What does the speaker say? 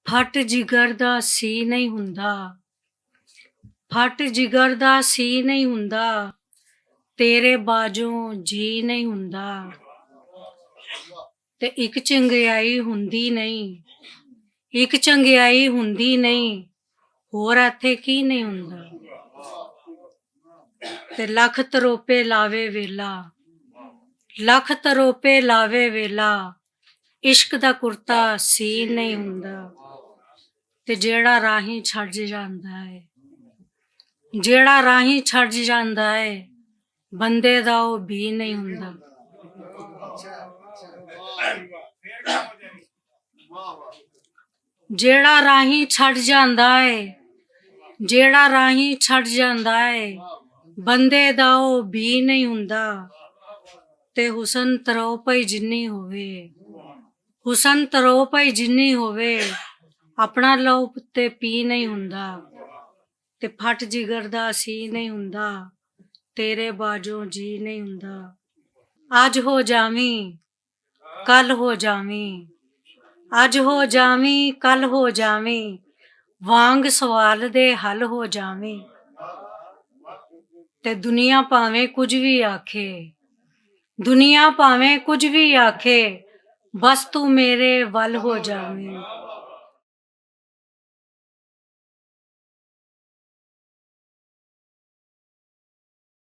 ਫਟ ਜਿਗਰ ਦਾ ਸੀ ਨਹੀਂ ਹੁੰਦਾ, ਫਟ ਜਿਗਰ ਦਾ ਸੀ ਨਹੀਂ ਹੁੰਦਾ, ਤੇਰੇ ਬਾਝੋਂ ਜੀ ਨਹੀਂ ਹੁੰਦਾ। ਤੇ ਇੱਕ ਚੰਗਿਆਈ ਹੁੰਦੀ ਨਹੀਂ, ਇੱਕ ਚੰਗਿਆਈ ਹੁੰਦੀ ਨਹੀਂ, ਹੋਰ ਇੱਥੇ ਕੀ ਨਹੀਂ ਹੁੰਦਾ। ਤੇ ਲੱਖ ਤਰੋਪੇ ਲਾਵੇ ਵੇਲਾ, ਲੱਖ ਤਰੋਪੇ ਲਾਵੇ ਵੇਲਾ, ਇਸ਼ਕ ਦਾ ਕੁਰਤਾ ਸੀ ਨਹੀਂ ਹੁੰਦਾ। ਤੇ ਜਿਹੜਾ ਰਾਹੀਂ ਛੱਡ ਜਾਂਦਾ ਹੈ, ਜਿਹੜਾ ਰਾਹੀਂ ਛੱਡ ਜਾਂਦਾ ਹੈ, ਬੰਦੇ ਦਾ ਉਹ ਵੀ ਨਹੀਂ ਹੁੰਦਾ। ਜਿਹੜਾ ਰਾਹੀਂ ਛੱਡ ਜਾਂਦਾ ਹੈ, ਜਿਹੜਾ ਰਾਹੀਂ ਛੱਡ ਜਾਂਦਾ ਹੈ, ਬੰਦੇ ਦਾ ਉਹ ਵੀ ਨਹੀਂ ਹੁੰਦਾ। ਤੇ ਹੁਸਨ ਤਰੋ ਪਈ ਜਿੰਨੀ ਹੋਵੇ, ਹੁਸਨ ਤਰੋ ਪਈ ਜਿੰਨੀ ਹੋਵੇ, ਆਪਣਾ ਲਹੂ ਤੇ ਪੀ ਨਹੀਂ ਹੁੰਦਾ। ਤੇ ਫਟ ਜਿਗਰ ਦਾ ਸੀ ਨਹੀਂ ਹੁੰਦਾ, ਤੇਰੇ ਬਾਝੋਂ ਜੀ ਨਹੀਂ ਹੁੰਦਾ। ਅੱਜ ਹੋ ਜਾਵੀਂ ਕੱਲ ਹੋ ਜਾਵੀਂ, ਅੱਜ ਹੋ ਜਾਵੀਂ ਕੱਲ ਹੋ ਜਾਵੀਂ, ਵਾਂਗ ਸਵਾਲ ਦੇ ਹੱਲ ਹੋ ਜਾਵੀਂ। ਤੇ ਦੁਨੀਆ ਭਾਵੇਂ ਕੁਝ ਵੀ ਆਖੇ, ਦੁਨੀਆ ਭਾਵੇਂ ਕੁਝ ਵੀ ਆਖੇ, ਬਸ ਤੂੰ ਮੇਰੇ ਵੱਲ ਹੋ ਜਾਵੀਂ।